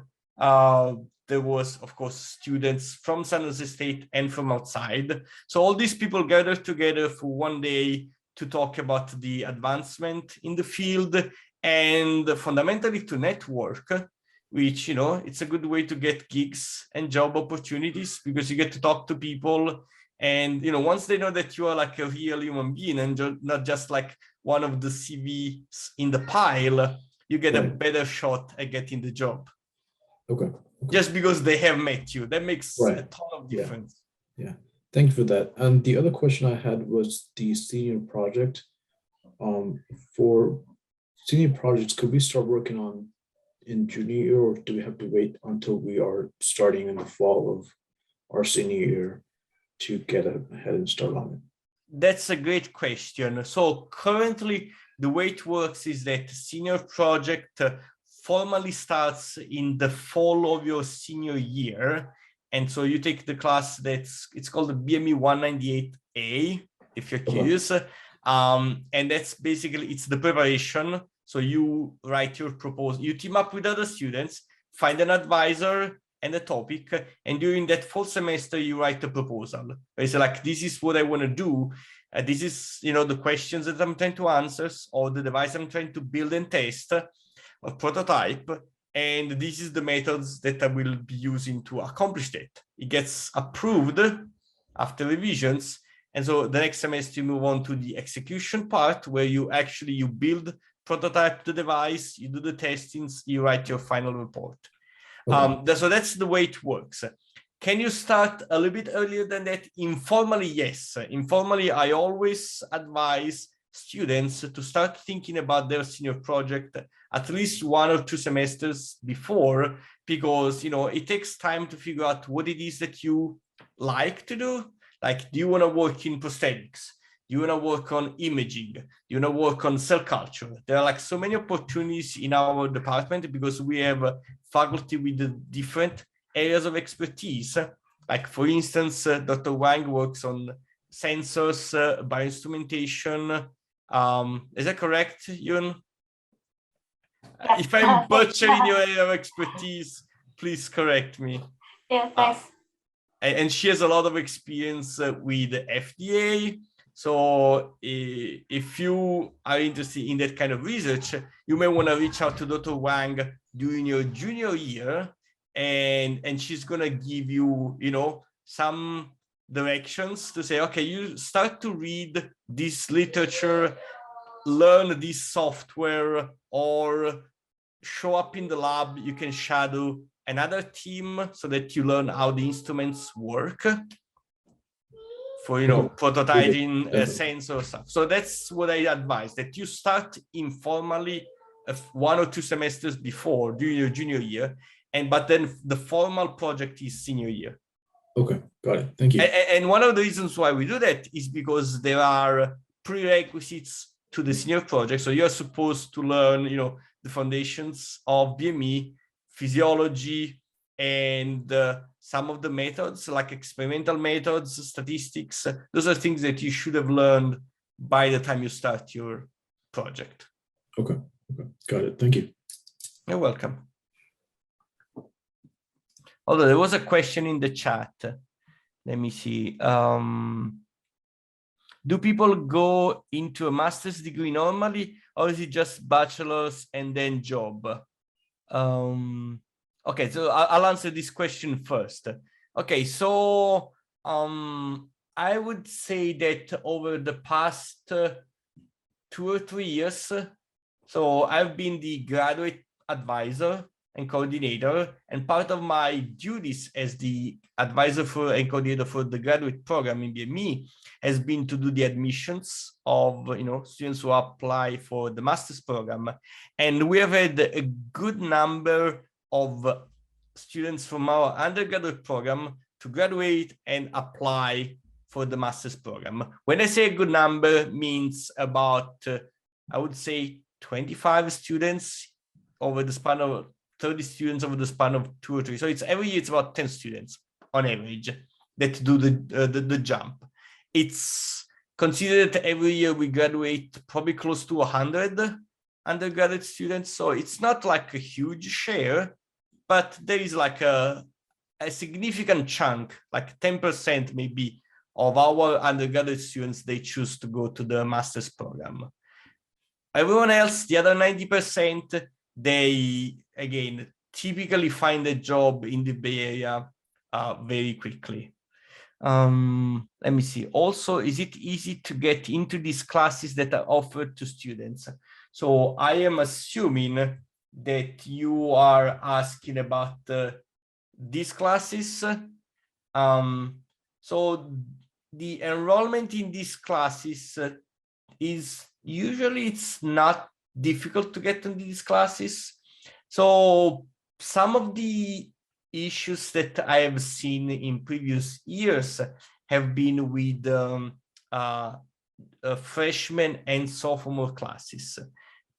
There was, of course, students from San Jose State and from outside. So all these people gathered together for one day to talk about the advancement in the field and fundamentally to network, which, it's a good way to get gigs and job opportunities because you get to talk to people. And, once they know that you are like a real human being and not just like one of the CVs in the pile, you get a better shot at getting the job. Okay. Just because they have met you. That makes a ton of difference. Yeah. Thank you for that. And the other question I had was the senior project. For senior projects, could we start working on in junior year, or do we have to wait until we are starting in the fall of our senior year to get ahead and start on it? That's a great question. So currently, the way it works is that senior project formally starts in the fall of your senior year. And so you take the class it's called the BME 198A, if you're curious. And that's basically, it's the preparation. So you write your proposal, you team up with other students, find an advisor and a topic. And during that fall semester, you write a proposal. It's like, this is what I want to do. This is, the questions that I'm trying to answer, or the device I'm trying to build and test, or prototype. And this is the methods that I will be using to accomplish that. It gets approved after revisions. And so the next semester you move on to the execution part, where you build, prototype the device, you do the testings, you write your final report. Okay. So that's the way it works. Can you start a little bit earlier than that? Informally, yes. Informally, I always advise students to start thinking about their senior project at least 1 or 2 semesters before, because it takes time to figure out what it is that you like to do. Like, do you want to work in prosthetics? Do you want to work on imaging? Do you want to work on cell culture? There are like so many opportunities in our department because we have a faculty with the different areas of expertise. Like, for instance, Dr. Wang works on sensors, bioinstrumentation. Is that correct, Yun? Yes. If I'm butchering your area of expertise, please correct me. Yeah, thanks. And she has a lot of experience with the FDA. So if you are interested in that kind of research, you may want to reach out to Dr. Wang during your junior year, and she's going to give you, some directions to say, okay, you start to read this literature, learn this software, or show up in the lab. You can shadow another team so that you learn how the instruments work for, prototyping sensor stuff. So that's what I advise, that you start informally 1 or 2 semesters before, during your junior year, but then the formal project is senior year. Okay, got it. Thank you. And one of the reasons why we do that is because there are prerequisites to the senior project. So you're supposed to learn, the foundations of BME, physiology, and some of the methods, like experimental methods, statistics. Those are things that you should have learned by the time you start your project. Okay, got it. Thank you. You're welcome. Although there was a question in the chat. Let me see. Do people go into a master's degree normally, or is it just bachelor's and then job? Okay, so I'll answer this question first. Okay, so I would say that over the past 2 or 3 years, so I've been the graduate advisor and coordinator, and part of my duties as the advisor for and coordinator for the graduate program in BME has been to do the admissions of students who apply for the master's program. And we have had a good number of students from our undergraduate program to graduate and apply for the master's program. When I say a good number, means about, I would say 25 students over the span of 30 students over the span of 2 or 3. So every year it's about 10 students on average that do the jump. It's considered that every year we graduate probably close to 100 undergraduate students. So it's not like a huge share, but there is like a significant chunk, like 10% maybe, of our undergraduate students, they choose to go to the master's program. Everyone else, the other 90%, they, again, typically find a job in the Bay Area very quickly. Let me see. Also, is it easy to get into these classes that are offered to students? So I am assuming that you are asking about these classes. So the enrollment in these classes is usually, it's not difficult to get into these classes. So some of the issues that I have seen in previous years have been with freshman and sophomore classes,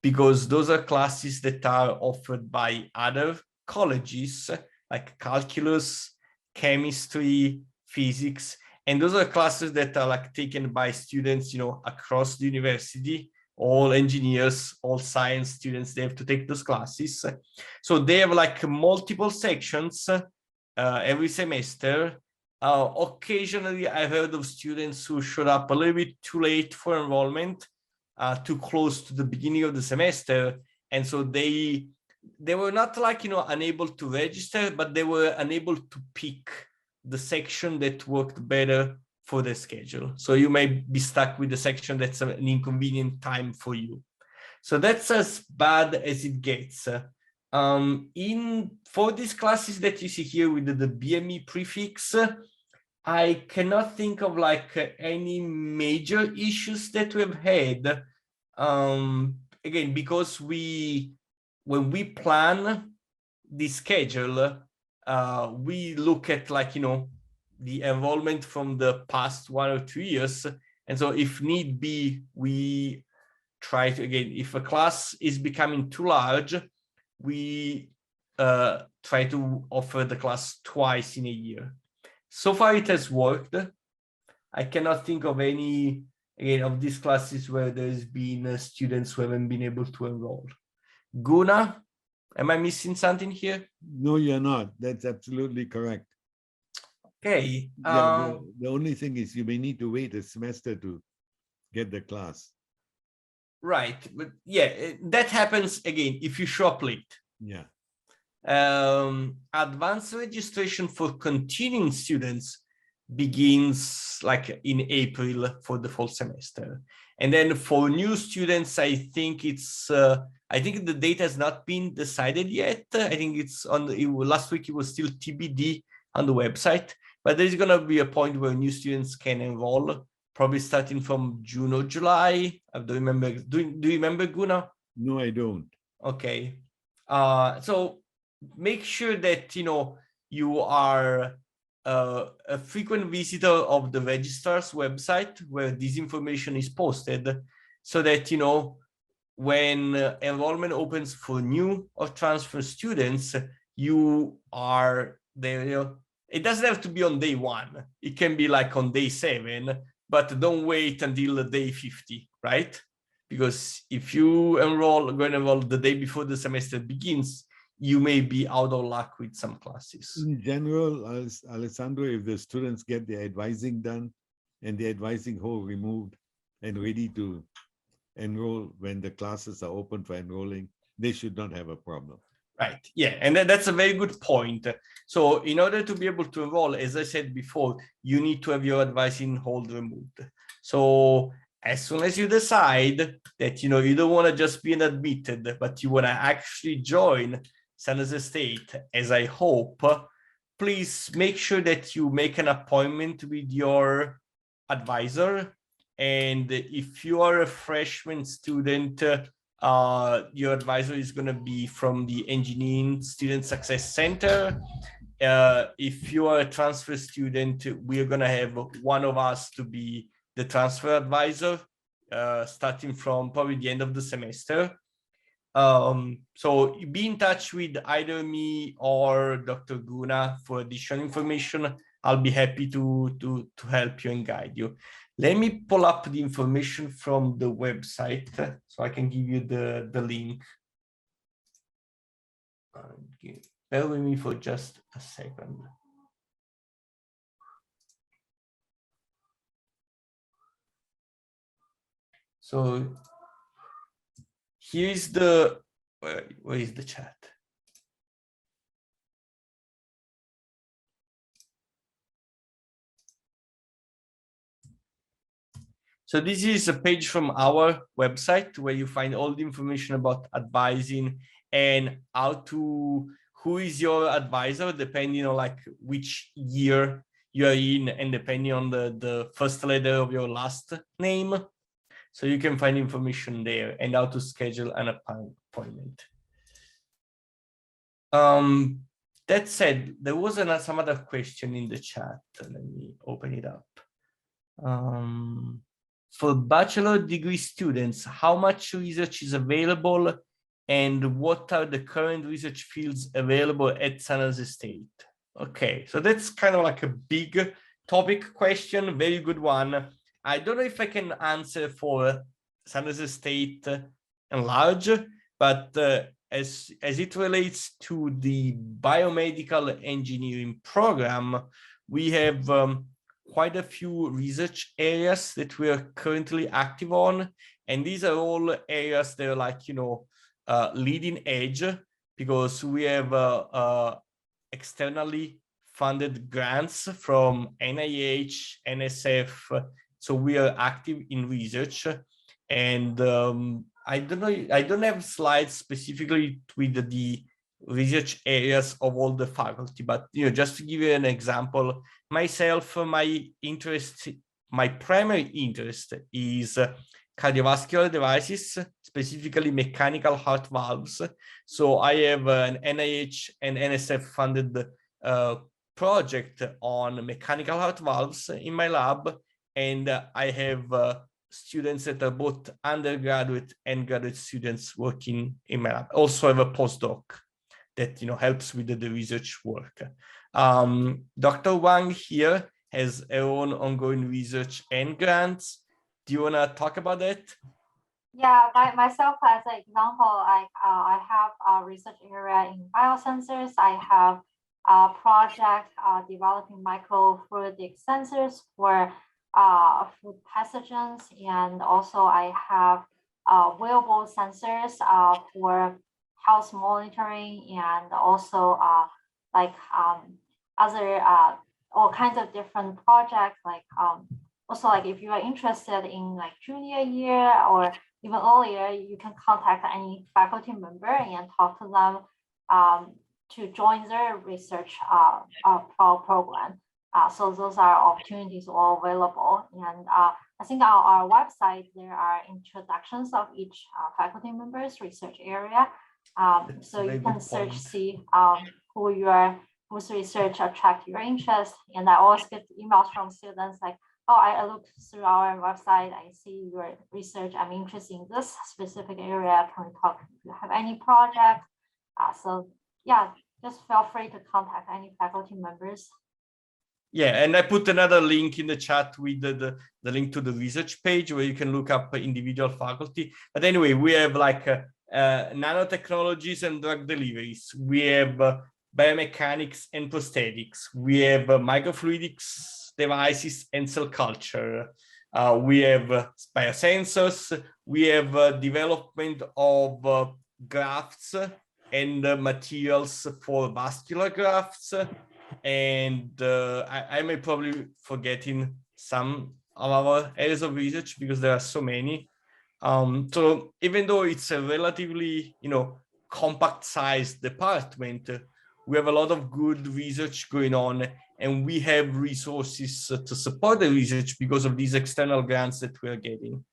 because those are classes that are offered by other colleges, like calculus, chemistry, physics, and those are classes that are like taken by students, across the university. All engineers, all science students, they have to take those classes. So they have like multiple sections every semester, Occasionally, I heard of students who showed up a little bit too late for enrollment, too close to the beginning of the semester, and so they were not like, you know, unable to register, but they were unable to pick the section that worked better for the schedule. So you may be stuck with the section that's an inconvenient time for you. So that's as bad as it gets. For these classes that you see here with the BME prefix, I cannot think of like any major issues that we've had. Again, because when we plan the schedule, we look at, like, you know, the enrollment from the past 1 or 2 years. And so if need be, we try to, again, if a class is becoming too large, we try to offer the class twice in a year. So far it has worked. I cannot think of any, again, of these classes where there's been students who haven't been able to enroll. Guna, am I missing something here? No, you're not. That's absolutely correct. Okay. Yeah, the only thing is you may need to wait a semester to get the class. Right, but yeah, that happens again if you show up late. Yeah. Advanced registration for continuing students begins like in April for the fall semester. And then for new students, I think it's, I think the date has not been decided yet. I think it's on the, last week it was still TBD on the website, but there's gonna be a point where new students can enroll, probably starting from June or July. I don't remember. Do you remember, Guna? No, I don't. Okay. So make sure that, you know, you are a frequent visitor of the registrar's website where this information is posted, so that, you know, when enrollment opens for new or transfer students, you are there. You know, it doesn't have to be on day 1. It can be like on day 7, but don't wait until day 50, right? Because if you go and enroll the day before the semester begins, you may be out of luck with some classes. In general, Alessandro, if the students get their advising done and the advising hole removed and ready to enroll when the classes are open for enrolling, they should not have a problem. Right, yeah, and that's a very good point. So in order to be able to enroll, as I said before, you need to have your advising hold removed. So as soon as you decide that, you know, you don't want to just be an admitted, but you want to actually join San Jose State, as I hope, please make sure that you make an appointment with your advisor. And if you are a freshman student, your advisor is going to be from the Engineering Student Success Center. If you are a transfer student, we are going to have one of us to be the transfer advisor, starting from probably the end of the semester. So be in touch with either me or Dr. Guna for additional information. I'll be happy to help you and guide you. Let me pull up the information from the website so I can give you the link. Bear with me for just a second. So here's the, where is the chat? So this is a page from our website where you find all the information about advising and who is your advisor, depending on like which year you are in and depending on the first letter of your last name. So you can find information there and how to schedule an appointment. That said, there was some other question in the chat. Let me open it up. For bachelor degree students, how much research is available and what are the current research fields available at San Jose State? Okay, so that's kind of like a big topic question, very good one. I don't know if I can answer for San Jose State and large, but as it relates to the biomedical engineering program, we have quite a few research areas that we are currently active on. And these are all areas that are like, you know, leading edge, because we have externally funded grants from NIH, NSF. So we are active in research. And I don't know, I don't have slides specifically with the research areas of all the faculty, but you know, just to give you an example, myself, my primary interest is cardiovascular devices, specifically mechanical heart valves. So I have an NIH and NSF funded project on mechanical heart valves in my lab, and I have students that are both undergraduate and graduate students working in my lab. Also have a postdoc that, you know, helps with the research work. Dr. Wang here has her own ongoing research and grants. Do you want to talk about that? Yeah, myself as an example, I have a research area in biosensors. I have a project developing microfluidic sensors for food pathogens, and also I have wearable sensors for health monitoring, and also other all kinds of different projects, like also, like if you are interested in like junior year or even earlier, you can contact any faculty member and talk to them to join their research program. So those are opportunities all available. And I think on our website, there are introductions of each faculty member's research area. So you can search, see whose research attract your interest. And I always get emails from students like, oh, I looked through our website, I see your research, I'm interested in this specific area, can we talk if you have any project? So yeah, just feel free to contact any faculty members. Yeah, and I put another link in the chat with the link to the research page where you can look up individual faculty. But anyway, we have like nanotechnologies and drug deliveries. We have biomechanics and prosthetics. We have microfluidics devices and cell culture. We have biosensors. We have development of grafts and materials for vascular grafts. And I may probably forgetting some of our areas of research because there are so many. So even though it's a relatively, you know, compact sized department, we have a lot of good research going on, and we have resources to support the research because of these external grants that we are getting.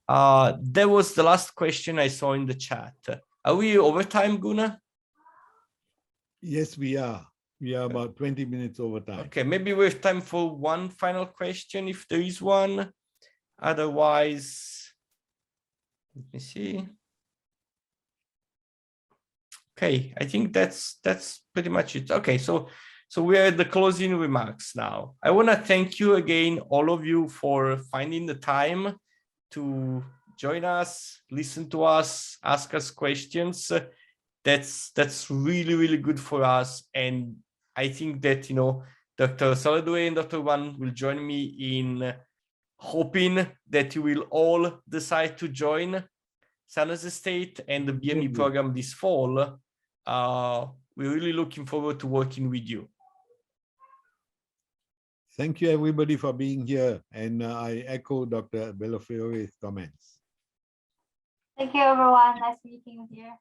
That was the last question I saw in the chat. Are we over time, Gunnar? Yes, we are. We are about 20 minutes over time. Okay, maybe we have time for one final question if there is one. Otherwise, let me see. Okay, I think that's pretty much it. Okay, so we're at the closing remarks now. I want to thank you again, all of you, for finding the time to join us, listen to us, ask us questions. That's really, really good for us. And I think that, you know, Dr. Saladue and Dr. Wan will join me in hoping that you will all decide to join San Jose State and the BME program this fall. We're really looking forward to working with you. Thank you, everybody, for being here. And I echo Dr. Bellafiore's comments. Thank you, everyone. Nice meeting you here.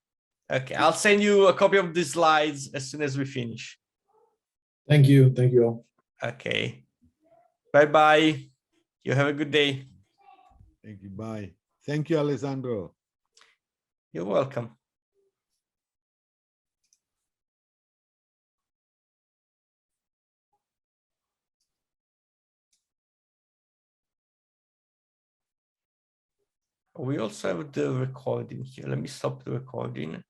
Okay, I'll send you a copy of the slides as soon as we finish. Thank you. Thank you all. Okay. Bye-bye. You have a good day. Thank you. Bye. Thank you, Alessandro. You're welcome. We also have the recording here. Let me stop the recording.